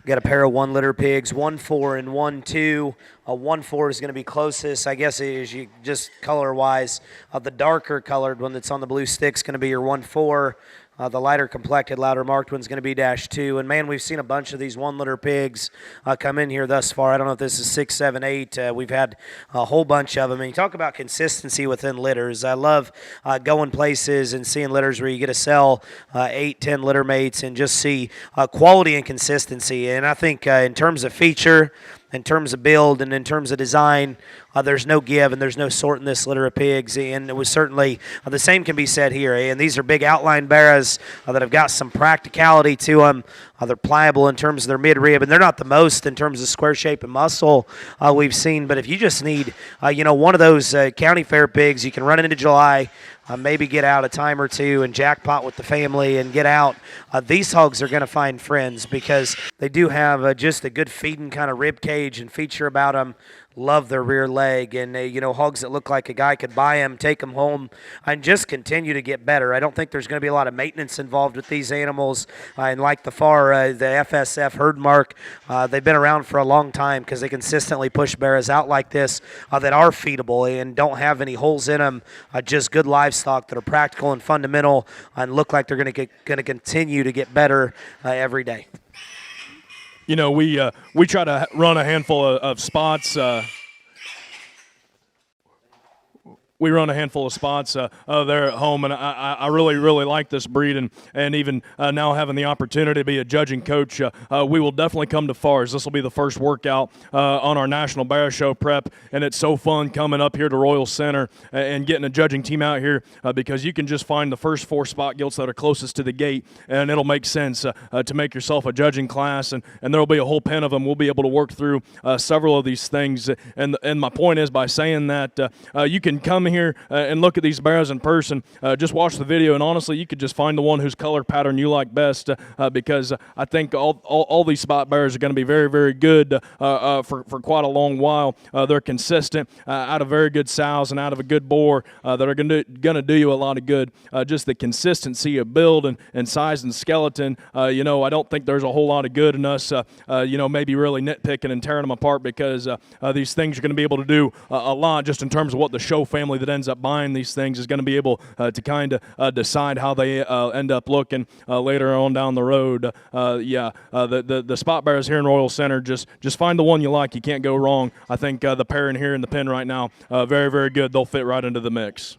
We got a pair of 1 litter pigs, 1-4 and 1-2. 1-4 is going to be closest, I guess, is you just color-wise. The darker colored one that's on the blue stick is going to be your 1-4. The lighter complected, louder marked one's going to be -2. And, man, we've seen a bunch of these 1-litter pigs come in here thus far. I don't know if this is 6, 7, 8. We've had a whole bunch of them. And you talk about consistency within litters. I love going places and seeing litters where you get to sell 8, 10 litter mates and just see quality and consistency. And I think in terms of feature, in terms of build, and in terms of design, there's no give and there's no sort in this litter of pigs. And it was certainly the same can be said here. And these are big outline barras that have got some practicality to them. They're pliable in terms of their mid-rib, and they're not the most in terms of square shape and muscle we've seen. But if you just need, one of those county fair pigs, you can run into July, maybe get out a time or two and jackpot with the family and get out. These hogs are going to find friends because they do have just a good feeding kind of rib cage and feature about them. Love their rear leg, and hogs that look like a guy could buy them, take them home, and just continue to get better. I don't think there's going to be a lot of maintenance involved with these animals. And like the FSF herd mark, they've been around for a long time because they consistently push barras out like this that are feedable and don't have any holes in them. Just good livestock that are practical and fundamental and look like they're going to continue to get better every day. We try to run a handful of spots. We run a handful of spots there at home, and I really, really like this breed, and even now having the opportunity to be a judging coach, we will definitely come to Fars. This will be the first workout on our National Barra Show prep, and it's so fun coming up here to Royal Center and getting a judging team out here because you can just find the first 4 spot gilts that are closest to the gate, and it'll make sense to make yourself a judging class, and there will be a whole pen of them. We'll be able to work through several of these things, and my point is by saying that you can come here and look at these barras in person, just watch the video, and honestly you could just find the one whose color pattern you like best because I think all these spot barras are going to be very, very good for quite a long while. They're consistent out of very good sows and out of a good boar that are going to do you a lot of good. Just the consistency of build and size and skeleton, I don't think there's a whole lot of good in us maybe really nitpicking and tearing them apart because these things are going to be able to do a lot just in terms of what the show family that ends up buying these things is going to be able to kind of decide how they end up looking later on down the road. The spot barras here in Royal Center, just find the one you like. You can't go wrong. I think the pair in here in the pen right now, very, very good. They'll fit right into the mix.